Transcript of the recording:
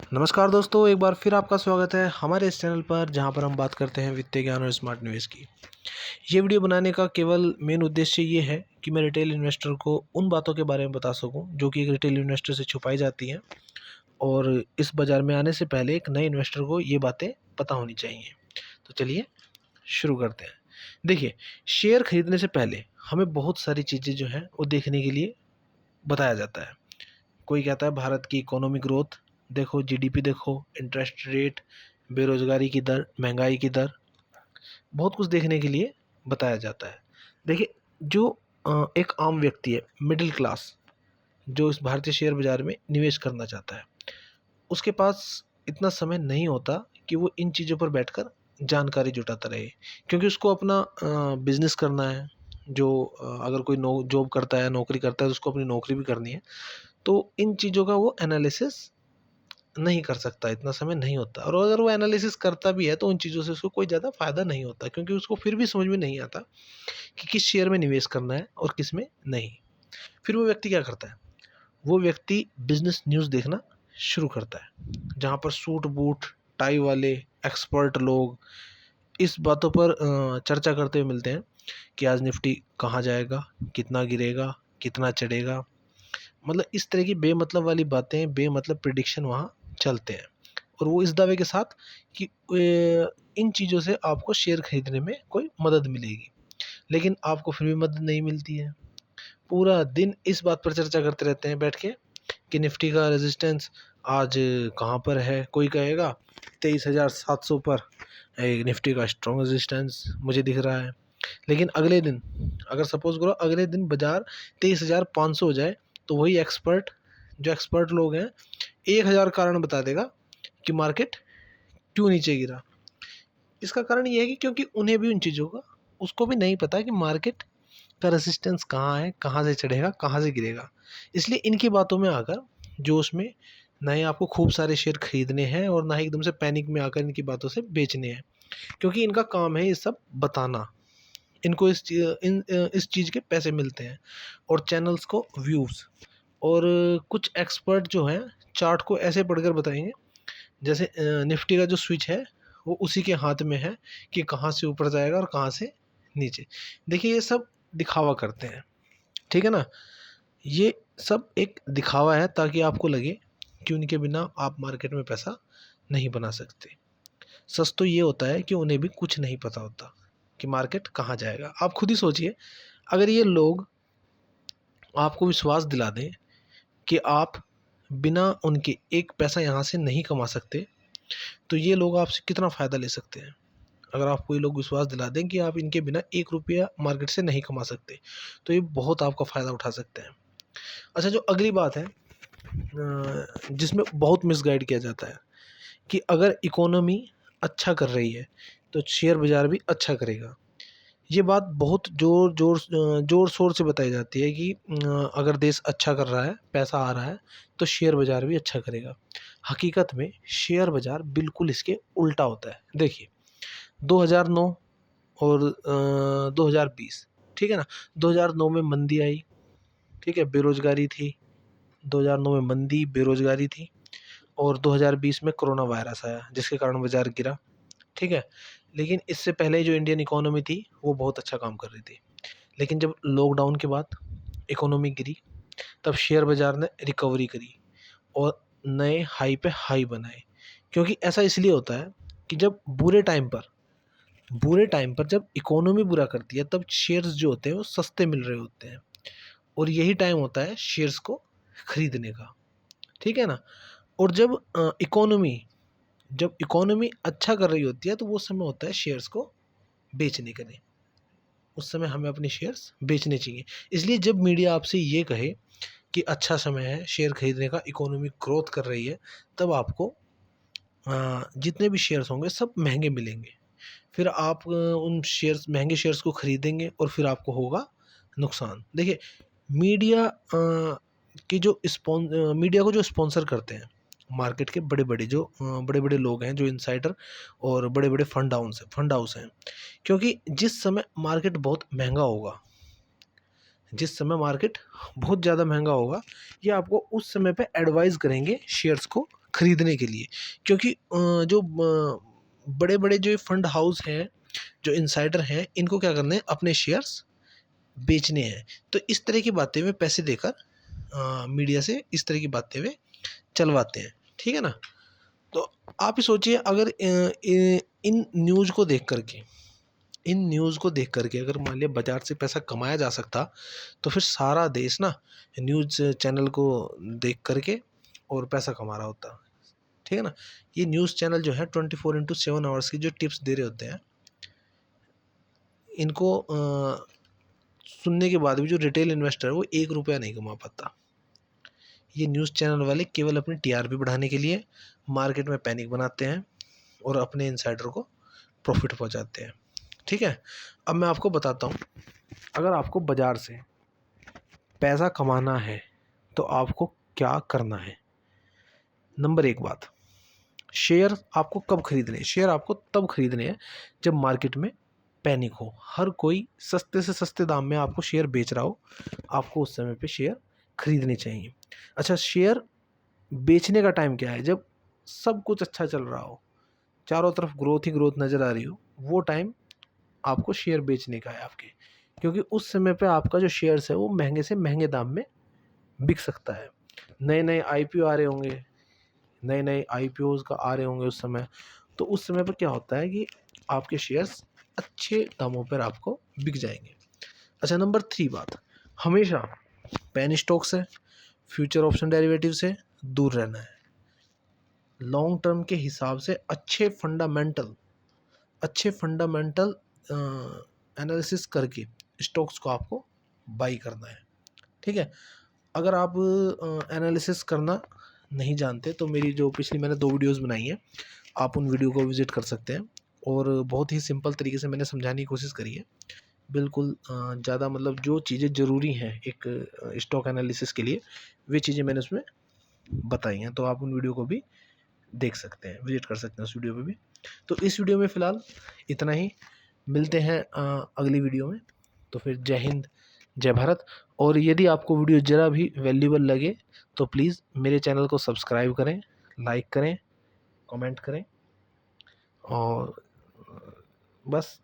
नमस्कार दोस्तों, एक बार फिर आपका स्वागत है हमारे इस चैनल पर, जहां पर हम बात करते हैं वित्तीय ज्ञान और स्मार्ट निवेश की। ये वीडियो बनाने का केवल मेन उद्देश्य ये है कि मैं रिटेल इन्वेस्टर को उन बातों के बारे में बता सकूं जो कि एक रिटेल इन्वेस्टर से छुपाई जाती हैं, और इस बाज़ार में आने से पहले एक नए इन्वेस्टर को ये बातें पता होनी चाहिए। तो चलिए शुरू करते हैं। देखिए, शेयर खरीदने से पहले हमें बहुत सारी चीज़ें जो हैं वो देखने के लिए बताया जाता है। कोई कहता है भारत की इकोनॉमिक ग्रोथ देखो, जीडीपी देखो, इंटरेस्ट रेट, बेरोजगारी की दर, महंगाई की दर, बहुत कुछ देखने के लिए बताया जाता है। देखिए, जो एक आम व्यक्ति है, मिडिल क्लास, जो इस भारतीय शेयर बाजार में निवेश करना चाहता है, उसके पास इतना समय नहीं होता कि वो इन चीज़ों पर बैठकर जानकारी जुटाता रहे, क्योंकि उसको अपना बिजनेस करना है। जो अगर कोई जॉब करता है, नौकरी करता है, तो उसको अपनी नौकरी भी करनी है। तो इन चीज़ों का वो एनालिसिस नहीं कर सकता, इतना समय नहीं होता, और अगर वो एनालिसिस करता भी है तो उन चीज़ों से उसको कोई ज़्यादा फ़ायदा नहीं होता, क्योंकि उसको फिर भी समझ में नहीं आता कि किस शेयर में निवेश करना है और किस में नहीं। फिर वो व्यक्ति क्या करता है? वो व्यक्ति बिजनेस न्यूज़ देखना शुरू करता है, जहाँ पर सूट बूट टाई वाले एक्सपर्ट लोग इस बातों पर चर्चा करते हुए मिलते हैं कि आज निफ्टी कहाँ जाएगा, कितना गिरेगा, कितना चढ़ेगा। मतलब इस तरह की बेमतलब वाली बातें, बेमतलब प्रिडिक्शन वहाँ चलते हैं, और वो इस दावे के साथ कि इन चीज़ों से आपको शेयर खरीदने में कोई मदद मिलेगी, लेकिन आपको फिर भी मदद नहीं मिलती है। पूरा दिन इस बात पर चर्चा करते रहते हैं बैठ के कि निफ्टी का रेजिस्टेंस आज कहाँ पर है। कोई कहेगा 23,700 पर निफ्टी का स्ट्रॉन्ग रेजिस्टेंस मुझे दिख रहा है, लेकिन अगले दिन, अगर सपोज करो अगले दिन बाजार 23,500 हो जाए, तो वही एक्सपर्ट लोग हैं 1,000 कारण बता देगा कि मार्केट क्यों नीचे गिरा। इसका कारण ये है कि क्योंकि उन्हें भी उन चीज़ों का, उसको भी नहीं पता कि मार्केट का रेसिस्टेंस कहाँ है, कहाँ से चढ़ेगा, कहाँ से गिरेगा। इसलिए इनकी बातों में आकर जोश में ना ही आपको खूब सारे शेयर खरीदने हैं, और ना ही एकदम से पैनिक में आकर इनकी बातों से बेचने हैं, क्योंकि इनका काम है ये सब बताना। इनको इस चीज़ के पैसे मिलते हैं, और चैनल्स को व्यूज़। और कुछ एक्सपर्ट जो हैं चार्ट को ऐसे पढ़कर बताएंगे जैसे निफ्टी का जो स्विच है वो उसी के हाथ में है कि कहाँ से ऊपर जाएगा और कहाँ से नीचे। देखिए, ये सब दिखावा करते हैं, ठीक है ना। ये सब एक दिखावा है ताकि आपको लगे कि उनके बिना आप मार्केट में पैसा नहीं बना सकते। सच तो ये होता है कि उन्हें भी कुछ नहीं पता होता कि मार्केट कहाँ जाएगा। आप खुद ही सोचिए, अगर ये लोग आपको विश्वास दिला दें कि आप बिना उनके एक पैसा यहाँ से नहीं कमा सकते, तो ये लोग आपसे कितना फ़ायदा ले सकते हैं। अगर आपको ये लोग विश्वास दिला दें कि आप इनके बिना 1 रुपया मार्केट से नहीं कमा सकते, तो ये बहुत आपका फ़ायदा उठा सकते हैं। अच्छा, जो अगली बात है जिसमें बहुत मिसगाइड किया जाता है कि अगर इकोनॉमी अच्छा कर रही है तो शेयर बाज़ार भी अच्छा करेगा। ये बात बहुत ज़ोर शोर से बताई जाती है कि अगर देश अच्छा कर रहा है, पैसा आ रहा है, तो शेयर बाज़ार भी अच्छा करेगा। हकीकत में शेयर बाज़ार बिल्कुल इसके उल्टा होता है। देखिए, 2009 और 2020, ठीक है ना। 2009 में मंदी आई, ठीक है, बेरोज़गारी थी। 2009 में मंदी, बेरोज़गारी थी, और 2020 में कोरोना वायरस आया जिसके कारण बाज़ार गिरा, ठीक है। लेकिन इससे पहले जो इंडियन इकोनॉमी थी वो बहुत अच्छा काम कर रही थी। लेकिन जब लॉकडाउन के बाद इकोनॉमी गिरी, तब शेयर बाज़ार ने रिकवरी करी और नए हाई पे हाई बनाए। क्योंकि ऐसा इसलिए होता है कि जब बुरे टाइम पर जब इकोनॉमी बुरा करती है, तब शेयर्स जो होते हैं वो सस्ते मिल रहे होते हैं, और यही टाइम होता है शेयर्स को खरीदने का, ठीक है ना। और जब इकोनॉमी अच्छा कर रही होती है, तो वो समय होता है शेयर्स को बेचने का। नहीं, उस समय हमें अपने शेयर्स बेचने चाहिए। इसलिए जब मीडिया आपसे ये कहे कि अच्छा समय है शेयर खरीदने का, इकोनॉमी ग्रोथ कर रही है, तब आपको जितने भी शेयर्स होंगे सब महंगे मिलेंगे। फिर आप महंगे शेयर्स को खरीदेंगे और फिर आपको होगा नुकसान। देखिए, मीडिया मीडिया को जो स्पॉन्सर करते हैं, मार्केट के बड़े बड़े लोग हैं, जो इनसाइडर और बड़े बड़े फंड हाउस हैं। क्योंकि जिस समय मार्केट बहुत ज़्यादा महंगा होगा, ये आपको उस समय पे एडवाइस करेंगे शेयर्स को खरीदने के लिए, क्योंकि जो बड़े बड़े जो फंड हाउस हैं, जो इनसाइडर हैं, इनको क्या करना है, अपने शेयर्स बेचने हैं। तो इस तरह की बातें वे पैसे देकर मीडिया से इस तरह की बातें वे चलवाते हैं, ठीक है ना। तो आप ही सोचिए, अगर इन न्यूज़ को देख करके, अगर मान लिया बाजार से पैसा कमाया जा सकता, तो फिर सारा देश ना न्यूज़ चैनल को देख करके और पैसा कमा रहा होता, ठीक है ना। ये न्यूज़ चैनल जो है 24/7 आवर्स की जो टिप्स दे रहे होते हैं, इनको सुनने के बाद भी जो रिटेल इन्वेस्टर है वो 1 रुपया नहीं कमा पाता। ये न्यूज़ चैनल वाले केवल अपनी टीआरपी बढ़ाने के लिए मार्केट में पैनिक बनाते हैं और अपने इनसाइडर को प्रॉफिट पहुंचाते हैं, ठीक है। अब मैं आपको बताता हूँ, अगर आपको बाज़ार से पैसा कमाना है तो आपको क्या करना है। नंबर 1 बात, शेयर आपको कब खरीदने हैं? शेयर आपको तब खरीदने हैं जब मार्केट में पैनिक हो, हर कोई सस्ते से सस्ते दाम में आपको शेयर बेच रहा हो, आपको उस समय पे शेयर खरीदने चाहिए। अच्छा, शेयर बेचने का टाइम क्या है? जब सब कुछ अच्छा चल रहा हो, चारों तरफ ग्रोथ ही ग्रोथ नज़र आ रही हो, वो टाइम आपको शेयर बेचने का है आपके, क्योंकि उस समय पे आपका जो शेयर्स है वो महंगे से महंगे दाम में बिक सकता है। नए नए आईपीओ आ रहे होंगे, नए नए आईपीओज का आ रहे होंगे उस समय, तो उस समय पर क्या होता है कि आपके शेयर्स अच्छे दामों पर आपको बिक जाएंगे। अच्छा, नंबर 3 बात, हमेशा पेनी स्टॉक से, फ्यूचर ऑप्शन डेरिवेटिव से दूर रहना है। लॉन्ग टर्म के हिसाब से अच्छे फंडामेंटल एनालिसिस करके स्टॉक्स को आपको बाई करना है, ठीक है। अगर आप एनालिसिस करना नहीं जानते तो मेरी जो पिछली मैंने 2 वीडियोस बनाई हैं, आप उन वीडियो को विजिट कर सकते हैं, और बहुत ही सिंपल तरीके से मैंने समझाने की कोशिश करी है। बिल्कुल ज़्यादा मतलब जो चीज़ें ज़रूरी हैं एक स्टॉक एनालिसिस के लिए, वे चीज़ें मैंने उसमें बताई हैं, तो आप उन वीडियो को भी देख सकते हैं, विजिट कर सकते हैं उस वीडियो पे भी। तो इस वीडियो में फ़िलहाल इतना ही, मिलते हैं अगली वीडियो में। तो फिर जय हिंद, जय भारत। और यदि आपको वीडियो ज़रा भी वैल्यूबल लगे तो प्लीज़ मेरे चैनल को सब्सक्राइब करें, लाइक करें, कमेंट करें, और बस।